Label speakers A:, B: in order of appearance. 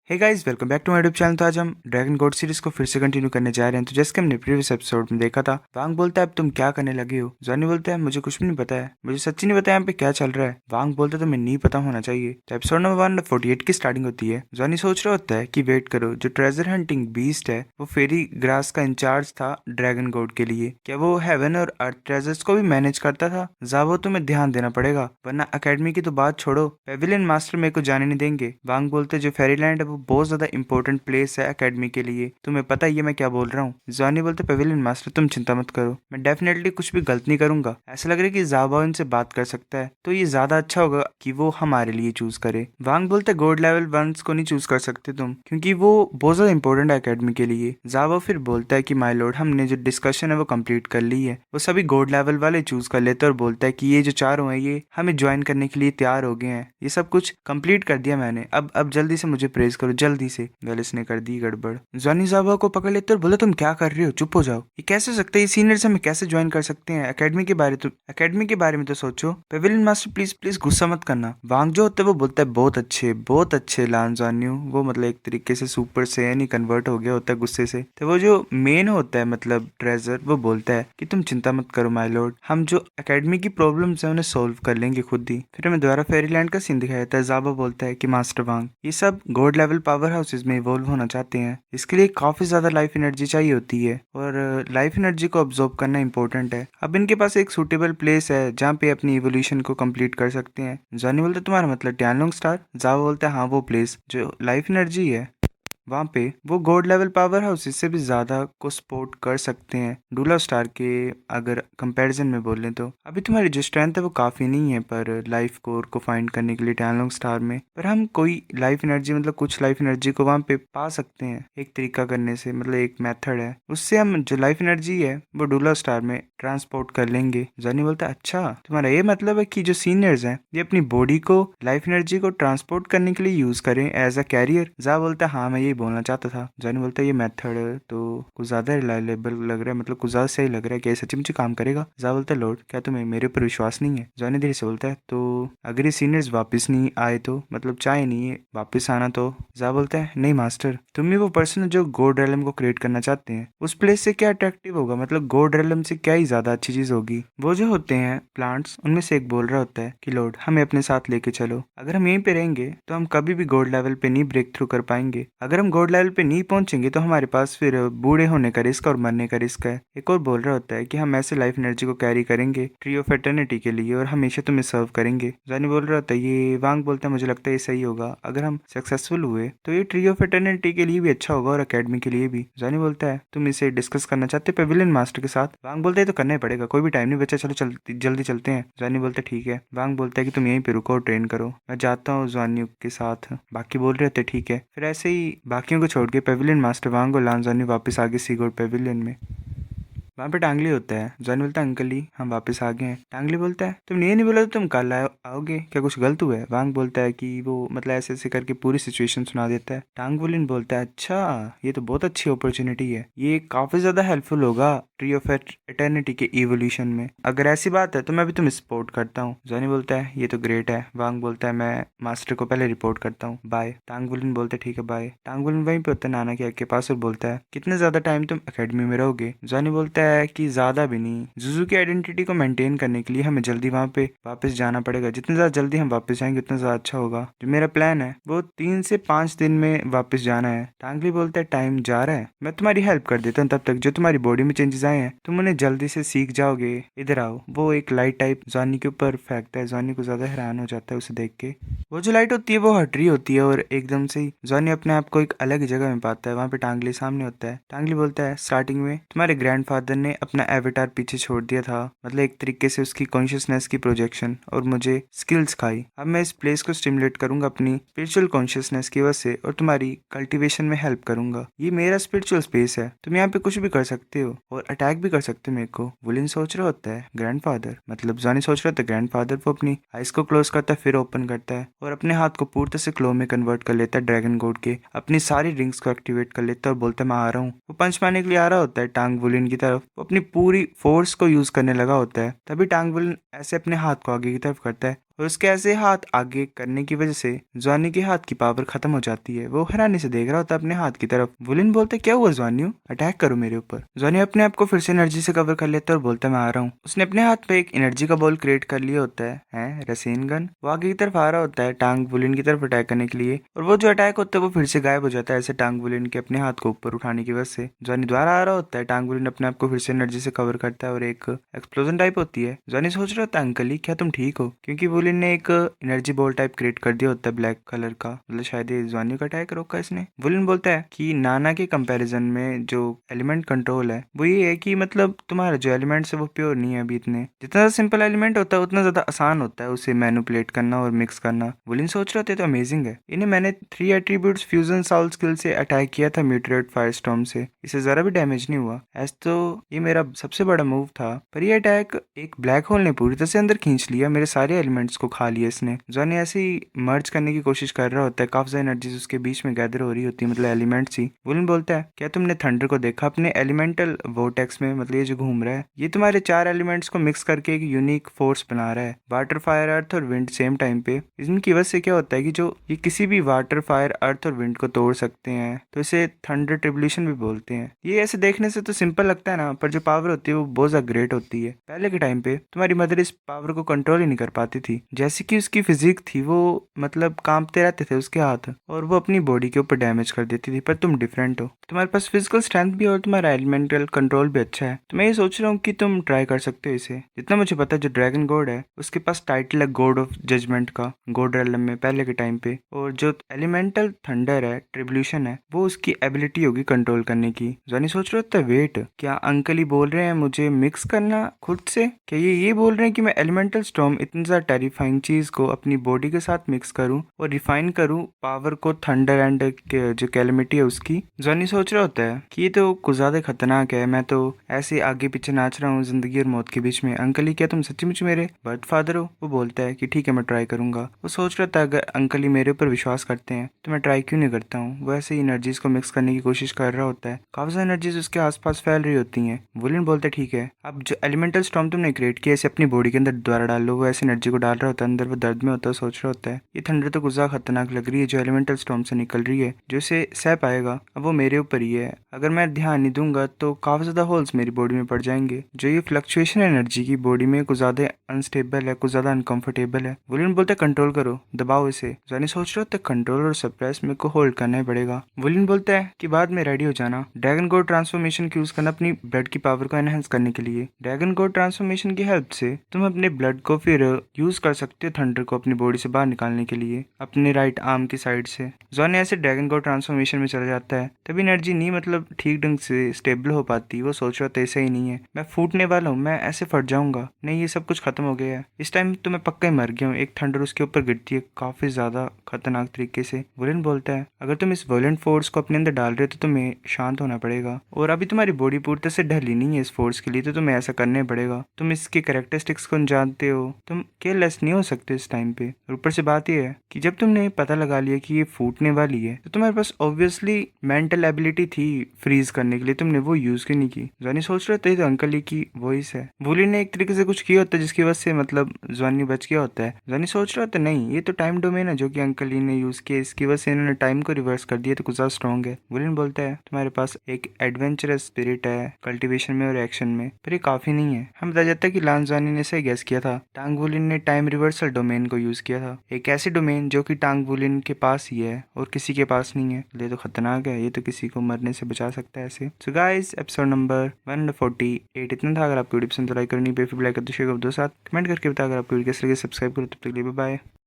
A: Hey guys, welcome back to my YouTube channel. तो आज हम ड्रैगन गॉड सीरीज को फिर से कंटिन्यू करने जा रहे हैं। तो जैसे कि हमने प्रीवियस एपिसोड में देखा था, वांग बोलता है अब तुम क्या करने लगे हो। जॉनी बोलता है मुझे कुछ भी नहीं पता है, मुझे सच्ची नहीं पता यहाँ पे क्या चल रहा है। वांग बोलता है तुम्हें नहीं पता होना चाहिए। तो एपिसोड नंबर 148 की स्टार्टिंग होती है। जॉनी सोच रहा होता है कि वेट करो, जो ट्रेजर हंटिंग बीस्ट है वो फेरी ग्रास का इंचार्ज था ड्रैगन गॉड के लिए। क्या वो हेवन और अर्थ ट्रेजर्स को भी मैनेज करता था? जावो तुम्हें ध्यान देना पड़ेगा, वरना अकेडमी की तो बात छोड़ो, पेविलियन मास्टर मेरे को जाने नहीं देंगे। वांग बोलते जो फेरीलैंड है वो बहुत ज्यादा इंपॉर्टेंट प्लेस है एकेडमी के लिए, तुम्हें पता ही है मैं क्या बोल रहा हूँ। जॉनी बोलते पेविलियन मास्टर तुम चिंता मत करो, मैं डेफिनेटली कुछ भी गलत नहीं करूंगा। ऐसा लग रहा है कि जाबा इनसे बात कर सकता है, तो ये ज्यादा अच्छा होगा कि वो हमारे लिए चूज करे। वांग बोलते गॉड लेवल वंस को नहीं चूज कर सकते तुम, क्योंकि वो बहुत ज्यादा इंपॉर्टेंट है एकेडमी के लिए। जाबा फिर बोलता है कि माय लॉर्ड, हमने जो डिस्कशन है वो कंप्लीट कर ली है, वो सभी गॉड लेवल वाले चूज कर लेते और बोलता है कि ये जो चारों हैं ये हमें ज्वाइन करने के लिए तैयार हो गए हैं, ये सब कुछ कंप्लीट कर दिया मैंने, अब जल्दी से मुझे प्रेज करो जल्दी से। वेलिस ने कर दी गड़बड़। जॉनी जाबा को पकड़ लेते और बोले तुम क्या कर रहे हो, चुप हो जाओ। ये कैसे हो सकता है, ये सीनियर्स हमें कैसे ज्वाइन कर सकते हैं? एकेडमी के बारे में तो सोचो। पेविलियन मास्टर प्लीज प्लीज गुस्सा मत करना। वांग जो होता है वो बोलता है बहुत अच्छे लान जान्यू। वो मतलब एक तरीके से सुपर सैयन ही कन्वर्ट हो गया होता है गुस्से से। तो वो जो मेन होता है मतलब ट्रेजर, वो बोलता है कि तुम चिंता मत करो माय लॉर्ड, हम जो एकेडमी की प्रॉब्लम्स है उन्हें सॉल्व कर लेंगे खुद ही। फिर हमें दोबारा फेरीलैंड का सीन दिखाया जाता है। जाबा बोलता है कि मास्टर वांग, ये सब गॉड लेवल पावर हाउसेज में इवॉल्व होना चाहते हैं, इसके लिए काफी ज्यादा लाइफ एनर्जी चाहिए होती है और लाइफ एनर्जी को ऑब्जॉर्व करना इंपॉर्टेंट है। अब इनके पास एक सूटेबल प्लेस है जहाँ पे अपनी इवोल्यूशन को कंप्लीट कर सकते हैं। जॉनी बोलते तुम्हारा मतलब टैनलोंग स्टार? जावा बोलता है हाँ वो प्लेस जो लाइफ एनर्जी है वहाँ पे वो गॉड लेवल पावर हाउस इससे भी ज्यादा को सपोर्ट कर सकते हैं डूला स्टार के। अगर कंपैरिजन में बोलें तो अभी तुम्हारी जो स्ट्रेंथ है वो काफी नहीं है पर लाइफ कोर को फाइंड करने के लिए टैनलोंग स्टार में, पर हम कोई लाइफ एनर्जी मतलब कुछ लाइफ एनर्जी को वहाँ पे पा सकते हैं एक तरीका करने से, मतलब एक मेथड है, उससे हम जो लाइफ एनर्जी है वो डूला स्टार में ट्रांसपोर्ट कर लेंगे। जॉनी बोलता है अच्छा, तुम्हारा ये मतलब है कि जो सीनियर्स हैं ये अपनी बॉडी को लाइफ एनर्जी को ट्रांसपोर्ट करने के लिए यूज करें एज अ कैरियर। जा बोलता है हाँ मैं ये बोलना चाहता था। जॉनी बोलता है ये मेथड तो कुछ ज्यादा रिलायबल लग रहा है, मतलब कुछ ज्यादा सही लग रहा है, क्या ये सच्ची मुझे काम करेगा? जा बोलता है लॉर्ड क्या तुम्हें मेरे ऊपर विश्वास नहीं है? जॉनी धीरे से बोलता है तो अगर ये सीनियर्स वापस नहीं आए तो, मतलब चाहे नहीं है वापस आना तो? जा बोलता है नहीं मास्टर, तुम ही वो पर्सन जो गॉड रेलम को क्रिएट करना चाहते हैं, उस प्लेस से क्या अट्रैक्टिव होगा, मतलब गॉड रेलम से क्या ही ज्यादा अच्छी चीज होगी। वो जो होते हैं प्लांट्स उनमें से एक बोल रहा होता है कि लॉर्ड हमें अपने साथ लेके चलो, अगर हम यहीं पे रहेंगे तो हम कभी भी गॉड लेवल पे नहीं ब्रेक थ्रू कर पाएंगे, अगर हम गॉड लेवल पे नहीं पहुंचेंगे तो हमारे पास फिर बूढ़े होने का रिस्क और मरने का रिस्क है। एक और बोल रहा होता है कि हम ऐसे लाइफ एनर्जी को कैरी करेंगे ट्री ऑफ एटर्निटी के लिए और हमेशा तुम्हें सर्व करेंगे। जॉनी बोल रहा होता है ये वांग बोलता है मुझे लगता है ये सही होगा, अगर हम सक्सेसफुल हुए तो ये ट्री ऑफ एटर्निटी के लिए भी अच्छा होगा और अकेडमी के लिए भी। जॉनी बोलता है तुम इसे डिस्कस करना चाहते पेविलियन मास्टर के साथ? वांग बोलता है तो करना ही पड़ेगा, कोई भी टाइम नहीं बचा, चलो जल्दी चलते हैं। जॉनी बोलता है ठीक है। वांग बोलता है कि तुम यहीं पे रुको और ट्रेन करो, मैं जाता हूँ जॉनी के साथ। बाकी बोल रहे थे ठीक है। फिर ऐसे ही बाकियों को छोड़ के पेविलियन मास्टर वांग और लान जॉनी वापस आ गए सीगोड पेविलियन में। वहाँ पे टांगली होता है। जॉनी बोलता है अंकल जी हम वापस आ गए हैं। टांगली बोलता है तुमने ये नहीं बोला तो तुम कल आओगे, क्या कुछ गलत हुआ है? वांग बोलता है कि वो मतलब ऐसे ऐसे करके पूरी सिचुएशन सुना देता है। टांगवुलिन बोलता है अच्छा ये तो बहुत अच्छी अपॉर्चुनिटी है, ये काफी ज्यादा हेल्पफुल होगा ट्री ऑफ एटर्निटी के इवोल्यूशन में, अगर ऐसी बात है तो मैं भी तुम्हें सपोर्ट करता हूँ। जॉनी बोलता है ये तो ग्रेट है। वांग बोलता है मैं मास्टर को पहले रिपोर्ट करता हूँ, बाय। टांगवुलिन बोलते ठीक है बाय। टांगवुलिन वहीं पे होता है नाना के पास और बोलता है कितने ज्यादा टाइम तुम अकेडमी में रहोगे? जॉनी बोलता है कि ज्यादा भी नहीं, जुजू की आइडेंटिटी को मेंटेन करने के लिए हमें जल्दी वहाँ पे वापस जाना पड़ेगा, जितने ज्यादा जल्दी हम वापस जाएंगे उतना ज्यादा अच्छा होगा। जो मेरा प्लान है वो 3 से 5 दिन में वापस जाना है। टांगली बोलता है टाइम जा रहा है, मैं तुम्हारी हेल्प कर देता हूँ, तब तक जो तुम्हारी बॉडी में चेंजेस आए हैं तुम उन्हें जल्दी से सीख जाओगे। इधर आओ। वो एक लाइट टाइप जॉनी के ऊपर फेंकता है। जॉनी को ज्यादा हैरान हो जाता है उसे देख के। वो जो लाइट होती है वो हट रही होती है और एकदम से ही जॉनी अपने आप को एक अलग जगह में पाता है। वहाँ पे टांगली सामने होता है। टांगली बोलता है स्टार्टिंग में तुम्हारे ग्रैंडफादर ने अपना एवेटार पीछे छोड़ दिया था, मतलब एक तरीके से उसकी कॉन्शियसनेस की प्रोजेक्शन, और मुझे स्किल्स खाई। अब मैं इस प्लेस को स्टिमुलेट करूंगा अपनी स्पिरिचुअल कॉन्शियसनेस की वजह से और तुम्हारी कल्टीवेशन में हेल्प करूंगा। ये मेरा स्पिरिचुअल स्पेस है, तुम यहाँ पे कुछ भी कर सकते हो और अटैक भी कर सकते हो मेरे को। वुलिन सोच रहा होता है ग्रैंडफादर, मतलब जॉनी सोच रहा होता है ग्रैंडफादर। वो अपनी आइज को क्लोज करता है फिर ओपन करता है और अपने हाथ को पूरी तरह से क्लो में कन्वर्ट कर लेता है ड्रैगन गॉड के, अपनी सारी रिंग्स को एक्टिवेट कर लेता है और बोलता है मैं आ रहा हूँ। वो पंच मारने के लिए आ रहा होता है टांग वुलिन की तरफ। वो अपनी पूरी फोर्स को यूज करने लगा होता है, तभी टांग वुलिन ऐसे अपने हाथ को आगे की तरफ करता है और उसके ऐसे हाथ आगे करने की वजह से जॉनी के हाथ की पावर खत्म हो जाती है। वो हैरानी से देख रहा होता है अपने हाथ की तरफ। वुलिन बोलते क्या हुआ जॉनी, अटैक करो मेरे ऊपर। जॉनी अपने आप को फिर से एनर्जी से कवर कर लेता है और बोलता है मैं आ रहा हूँ। उसने अपने हाथ पे एक एनर्जी का बॉल क्रिएट कर लिया होता है रसेन गन। वो आगे की तरफ आ रहा होता है टांग वुलिन की तरफ अटैक करने के लिए, और वो जो अटैक होता है वो फिर से गायब हो जाता है ऐसे टांग वुलिन के अपने हाथ को ऊपर उठाने की वजह से। जॉनी दोबारा आ रहा होता है, टांग वुलिन अपने आप को फिर से एनर्जी से कवर करता है और एक एक्सप्लोजन टाइप होती है। जॉनी सोच रहा होता है अंकल ही क्या तुम ठीक हो, क्योंकि वुलिन ने एक एनर्जी बॉल टाइप क्रिएट कर दिया होता है ब्लैक कलर का, मतलब शायद ये जॉनी का अटैक रोका इसने। वुलिन बोलता है कि नाना के कंपैरिजन में जो एलिमेंट कंट्रोल है वो ये है कि मतलब तुम्हारा जो एलिमेंट्स है वो प्योर नहीं है अभी इतने। जितना सिंपल एलिमेंट होता है उतना ज्यादा आसान होता है उसे मैनिपुलेट करना और मिक्स करना। वुलिन सोच रहे थे तो अमेजिंग है, इन्हें मैंने 3 एट्रीब्यूट्स फ्यूजन साउल स्किल से अटैक किया था म्यूटेट फायरस्टॉर्म से, इसे जरा भी डैमेज नहीं हुआ। ऐसा तो ये मेरा सबसे बड़ा मूव था, पर ये अटैक एक ब्लैक होल ने पूरी तरह से अंदर खींच लिया, मेरे सारे एलिमेंट्स को खा लिया इसने। जॉनी ऐसे ही मर्ज करने की कोशिश कर रहा होता है, काफी ज्यादा एनर्जी उसके बीच में गैदर हो रही होती है, मतलब एलिमेंट्स ही। वुलिन बोलता है क्या तुमने थंडर को देखा अपने एलिमेंटल वोर्टेक्स में, मतलब ये जो घूम रहा है ये तुम्हारे 4 एलिमेंट्स को मिक्स करके एक यूनिक फोर्स बना रहा है, वाटर फायर अर्थ और विंड सेम टाइम पे। इनकी वजह से क्या होता है कि जो ये किसी भी वाटर फायर अर्थ और विंड को तोड़ सकते हैं, तो इसे थंडर ट्रिब्यूलेशन भी बोलते हैं। ये ऐसे देखने से तो सिंपल लगता है ना, पर जो पावर होती है वो बहुत ज्यादा ग्रेट होती है। पहले के टाइम पे तुम्हारी मदर इस पावर को कंट्रोल ही नहीं कर पाती थी, जैसे कि उसकी फिजिक थी वो मतलब कांपते रहते थे उसके हाथ, और वो अपनी बॉडी के ऊपर डैमेज कर देती थी। पर तुम डिफरेंट हो, तुम्हारे पास फिजिकल स्ट्रेंथ भी और तुम्हारा एलिमेंटल कंट्रोल भी अच्छा है, तो मैं ये सोच रहा हूँ कि तुम ट्राई कर सकते हो इसे। जितना मुझे पता है जो ड्रैगन गॉड है उसके पास टाइटल है गॉड ऑफ जजमेंट का, गॉड रेलम में पहले के टाइम पे, और जो एलिमेंटल थंडर है ट्रिब्यूलेशन है वो उसकी एबिलिटी होगी कंट्रोल करने की। जॉनी सोच रहा था वेट, क्या अंकल ही बोल रहे हैं मुझे मिक्स करना खुद से, क्या ये बोल रहे हैं कि मैं एलिमेंटल स्टॉर्म इतनी ज्यादा टेरिफाइंग चीज को अपनी बॉडी के साथ मिक्स करूं और रिफाइन करूं पावर को थंडर एंड जो कैलमिटी है उसकी। जॉनी सोच रहा होता है कि ये तो कुछ ज्यादा खतरनाक है, मैं तो ऐसे आगे पीछे नाच रहा हूँ जिंदगी और मौत के बीच में। अंकल ही क्या तुम सच्ची मुझ मेरे बर्थ फादर हो? वो बोलता है कि ठीक है मैं ट्राई करूंगा। वो सोच रहा था अगर अंकल ही मेरे ऊपर विश्वास करते हैं तो मैं ट्राई क्यों नहीं करता हूँ। वो ऐसे ही एनर्जीज को मिक्स करने की कोशिश कर रहा होता है, काफी सारी एनर्जीज उसके आसपास फैल रही होती हैं। वुलिन बोलता है ठीक है अब जो एलिमेंटल स्टॉर्म तुमने क्रिएट किया इसे अपनी बॉडी के अंदर दोबारा डाल लो। वो ऐसी एनर्जी को डाल रहा होता है अंदर, वो दर्द में होता है, सोच रहा होता है ये थंडर तो गुजा खतरनाक लग रही है जो एलिमेंटल स्टॉर्म से निकल रही है, जो इसे सह पाएगा अब वो मेरे ऊपर ही है। अगर मैं ध्यान नहीं दूंगा तो काफी ज्यादा होल्स मेरी बॉडी में पड़ जाएंगे। जो ये फ्लक्चुएशन एनर्जी की बॉडी में कुछ ज्यादा अनस्टेबल है, कुछ ज्यादा अनकंफर्टेबल है। वुलिन बोलते कंट्रोल करो, दबाओ इसे। जॉनी सोच रहा था कंट्रोल और सप्रेस मेरे को होल्ड करना ही पड़ेगा। वुलिन बोलता है कि बाद में रेडी हो जाना, ड्रैगन गोड ट्रांसफॉर्मेशन यूज करना अपनी ब्लड की पावर को एनहेंस करने के लिए। ड्रैगन गोड ट्रांसफॉर्मेशन की हेल्प से तुम अपने ब्लड को फिर यूज कर सकते हो थंडर को अपनी बॉडी से बाहर निकालने के लिए अपने राइट आर्म की साइड से। जॉनी ऐसे ड्रैगन गोड ट्रांसफॉर्मेशन में चला जाता है, तभी एनर्जी नहीं मतलब ठीक ढंग से स्टेबल हो पाती। वो सोच रहा था ऐसा ही नहीं है, मैं फूटने वाला हूँ, मैं ऐसे फट जाऊंगा, नहीं ये सब कुछ खत्म हो गया है, इस टाइम तो मैं पक्का ही मर गया हूँ। एक थंडर उसके ऊपर गिरती है काफी ज्यादा खतरनाक तरीके से। वुलिन बोलता है अगर तुम इस वोलेंट फोर्स को अपने अंदर डाल रहे हो तो तुम्हें शांत होना पड़ेगा, और अभी तुम्हारी बॉडी पूरी तरह से ढली नहीं है इस फोर्स के लिए, तो तुम्हें ऐसा करना पड़ेगा। तुम इसके कैरेक्टरिस्टिक्स को जानते हो, तुम केयरलेस नहीं हो सकते इस टाइम पे। और ऊपर से बात यह है कि जब तुमने पता लगा लिया कि ये फूटने वाली है तो तुम्हारे पास ऑब्वियसली मेंटल एबिलिटी थी फ्रीज करने के लिए, तुमने वो यूज क्यों नहीं की। जॉनी सोच रहे थे तो अंकल ही की वॉइस है। वुलिन ने एक तरीके से कुछ किया होता है जिसकी वजह से मतलब जॉनी बच गया होता है। जॉनी सोच रहा था नहीं ये तो टाइम डोमेन है जो कि अंकल ही ने यूज किया, इसकी वजह से इन्होंने टाइम को रिवर्स कर दिया, तो कुछ ज्यादा स्ट्रॉन्ग है। वुलिन बोलता है तुम्हारे पास एक एडवेंचरस स्पिरिट है कल्टीवेशन में और एक्शन में, पर ये काफी नहीं है। हम बता जाता है कि लांस जॉनी ने सही गैस किया था, टांग वुलिन ने टाइम रिवर्सल डोमेन को यूज किया था, एक ऐसी डोमेन जो कि टांग वुलिन के पास ही है और किसी के पास नहीं है। ये तो खतरनाक है, ये तो किसी को मरने से बचा सकता है ऐसे। सो गाइस एपिसोड नंबर 148 इतना था। अगर आपको वीडियो पसंद तो लाइक करनी पे, फिर लाइक कर दो, शेयर कर दो, साथ कमेंट करके बता। अगर आपको वीडियो कैसे लगे सब्सक्राइब करो। तब तक के लिए बाय बाय।